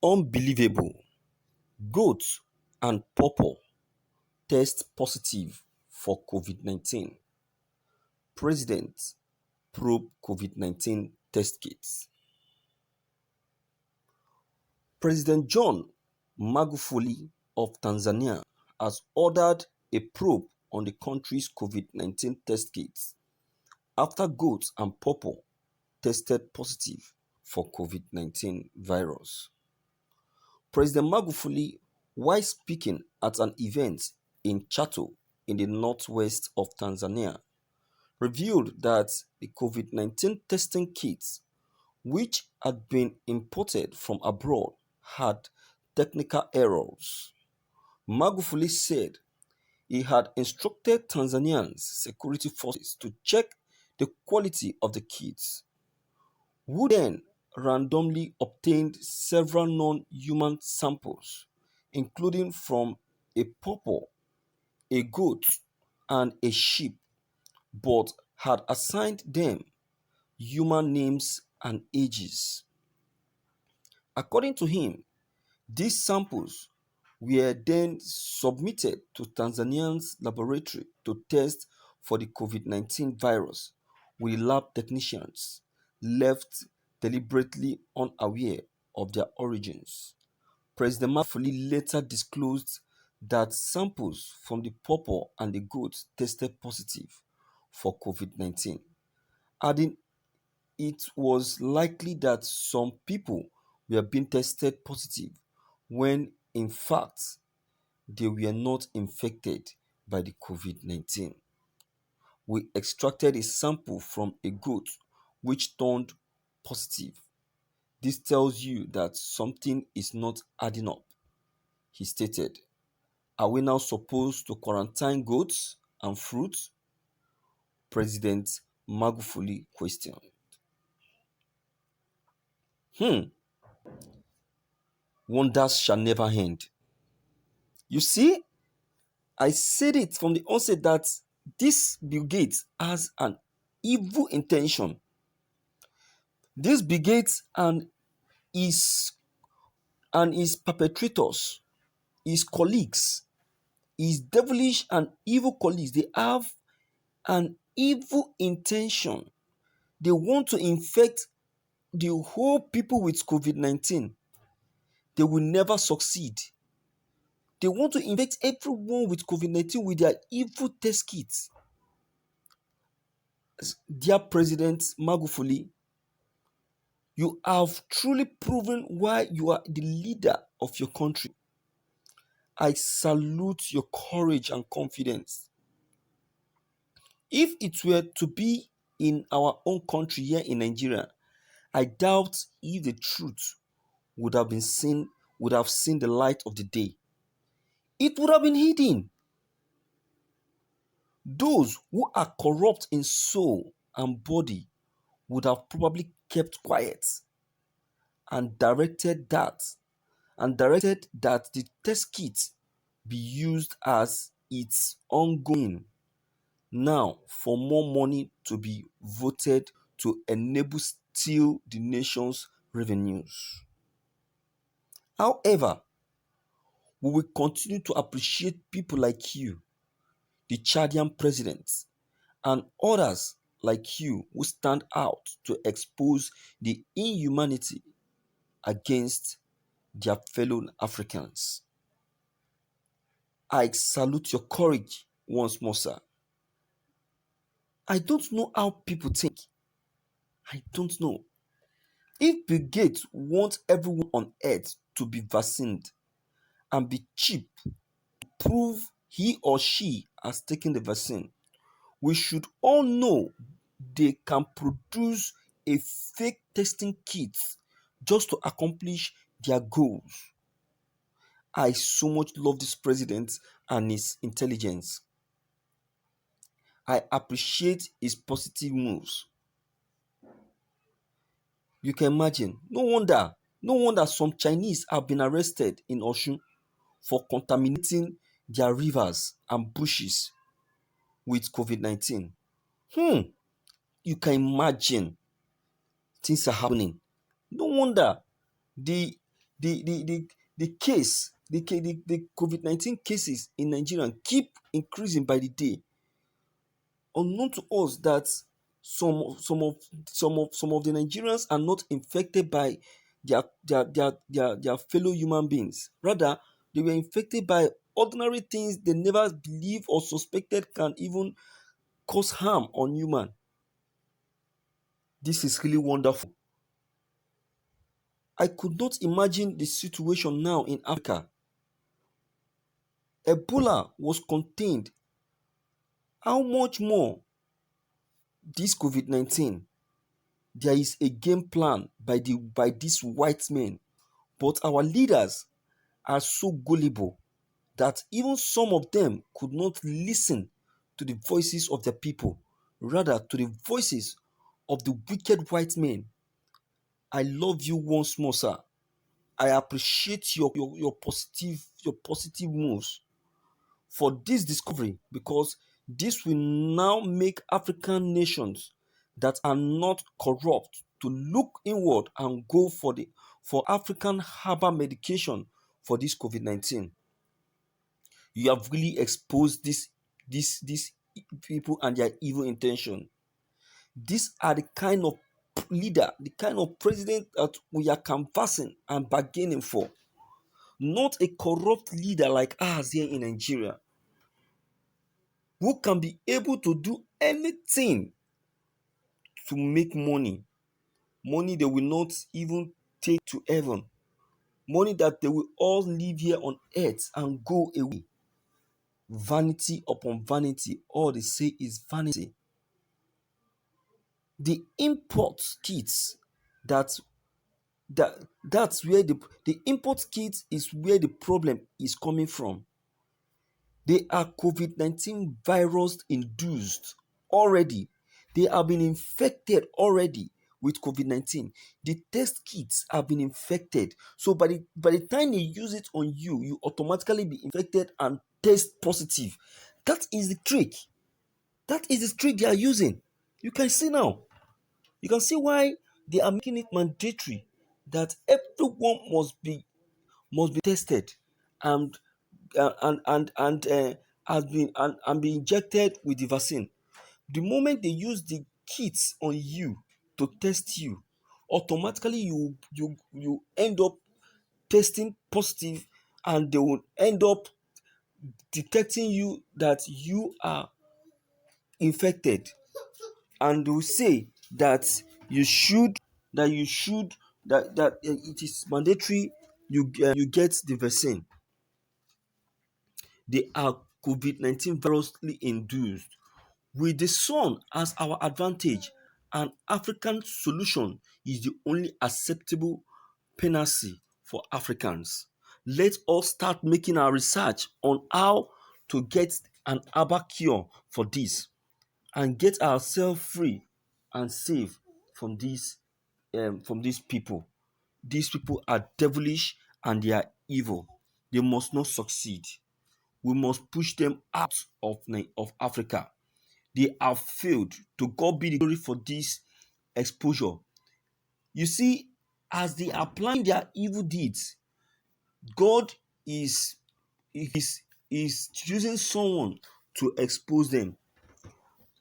Unbelievable. Goat and pawpaw test positive for COVID-19. President probe COVID-19 test kits. President John Magufuli of Tanzania has ordered a probe on the country's COVID-19 test kits after goats and pawpaw tested positive for COVID-19 virus. President Magufuli, while speaking at an event in Chato in the northwest of Tanzania, revealed that the COVID-19 testing kits, which had been imported from abroad, had technical errors. Magufuli said he had instructed Tanzanian security forces to check the quality of the kits, who then randomly obtained several non-human samples, including from a pawpaw, a goat, and a sheep, but had assigned them human names and ages. According to him, these samples were then submitted to Tanzania's laboratory to test for the COVID-19 virus, with lab technicians left deliberately unaware of their origins. President Magufuli later disclosed that samples from the pawpaw and the goat tested positive for COVID-19, adding it was likely that some people were being tested positive when in fact they were not infected by the COVID-19. We extracted a sample from a goat which turned positive. This tells you that something is not adding up, he stated. Are we now supposed to quarantine goats and fruits? President Magufuli questioned. Wonders shall never end. You see, I said it from the onset that this Bill Gates has an evil intention. This Bill Gates and his perpetrators, his colleagues, his devilish and evil colleagues, they have an evil intention. They want to infect the whole people with COVID-19. They will never succeed. They want to infect everyone with COVID-19 with their evil test kits. Dear President Magufuli, you have truly proven why you are the leader of your country. I salute your courage and confidence. If it were to be in our own country here in Nigeria, I doubt if the truth would have seen the light of the day. It would have been hidden. Those who are corrupt in soul and body would have probably kept quiet and directed that the test kit be used as its ongoing now for more money to be voted to enable steal the nation's revenues. However, we will continue to appreciate people like you, the Chadian president, and others like you who stand out to expose the inhumanity against their fellow Africans. I salute your courage once more, sir. I don't know how people think. I don't know. If Bill Gates wants everyone on earth to be vaccinated and be cheap to prove he or she has taken the vaccine, we should all know they can produce a fake testing kit just to accomplish their goals. I so much love this president and his intelligence. I appreciate his positive moves. You can imagine, no wonder some Chinese have been arrested in Osun for contaminating their rivers and bushes with COVID-19. You can imagine things are happening. No wonder the The case, the COVID-19 cases in Nigeria keep increasing by the day. Unknown to us that some of the Nigerians are not infected by their fellow human beings. Rather, they were infected by ordinary things they never believed or suspected can even cause harm on human. This is really wonderful. I could not imagine the situation now in Africa. Ebola was contained. How much more this COVID-19? There is a game plan by these white men, but our leaders are so gullible that even some of them could not listen to the voices of their people, rather to the voices of the wicked white men. I love you once more, sir. I appreciate your positive moves for this discovery, because this will now make African nations that are not corrupt to look inward and go for African herbal medication for this COVID-19. You have really exposed these people and their evil intention. These are the kind of leader, the kind of president that we are canvassing and bargaining for. Not a corrupt leader like us here in Nigeria, who can be able to do anything to make money. Money they will not even take to heaven. Money that they will all live here on earth and go away. Vanity upon vanity, all they say is vanity. The import kits that that's where the import kits is where the problem is coming from. They are COVID-19 virus induced already. They have been infected already with COVID-19. The test kits have been infected. So by the time they use it on you, you automatically be infected and test positive. That is the trick. That is the trick they are using. You can see now. You can see why they are making it mandatory that everyone must be tested and has been and be injected with the vaccine. The moment they use the kits on you to test you, automatically you end up testing positive, and they will end up detecting you that you are infected, and they will say that you should you should it is mandatory you get the vaccine. They are COVID-19 virusly induced. With the sun as our advantage, an African solution is the only acceptable panacea for Africans. Let us start making our research on how to get an herbal cure for this and get ourselves free and safe from these people. These people are devilish and they are evil. They must not succeed. We must push them out of Africa. They have failed. To God be the glory for this exposure. You see, as they are applying their evil deeds, God is choosing someone to expose them.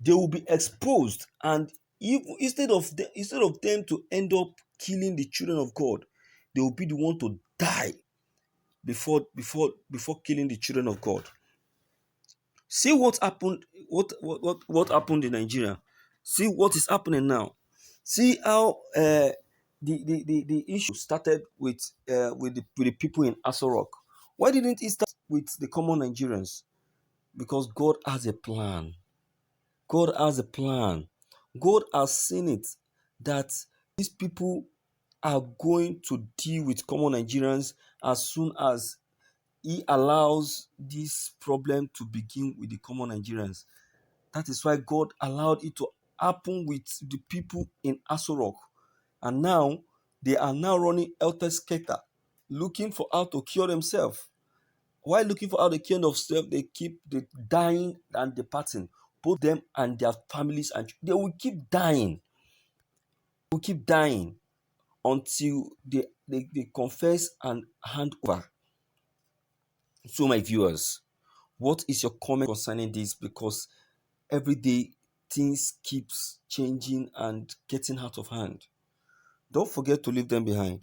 They will be exposed, and instead of them to end up killing the children of God, they will be the one to die before killing the children of God. See what happened. What happened in Nigeria? See what is happening now. See how the issue started with the people in Aso Rock. Why didn't it start with the common Nigerians? Because God has a plan. God has a plan. God has seen it that these people are going to deal with common Nigerians as soon as He allows this problem to begin with the common Nigerians. That is why God allowed it to happen with the people in Aso Rock. And now they are now running helter skelter, looking for how to cure themselves. While looking for how to cure themselves, they keep dying and departing. Both them and their families, and they will keep dying. Will keep dying. until they confess and hand over. So, my viewers, what is your comment concerning this? Because every day things keeps changing and getting out of hand. Don't forget to leave them behind.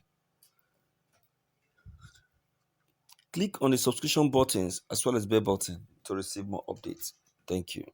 Click on the subscription buttons as well as bell button to receive more updates. Thank you.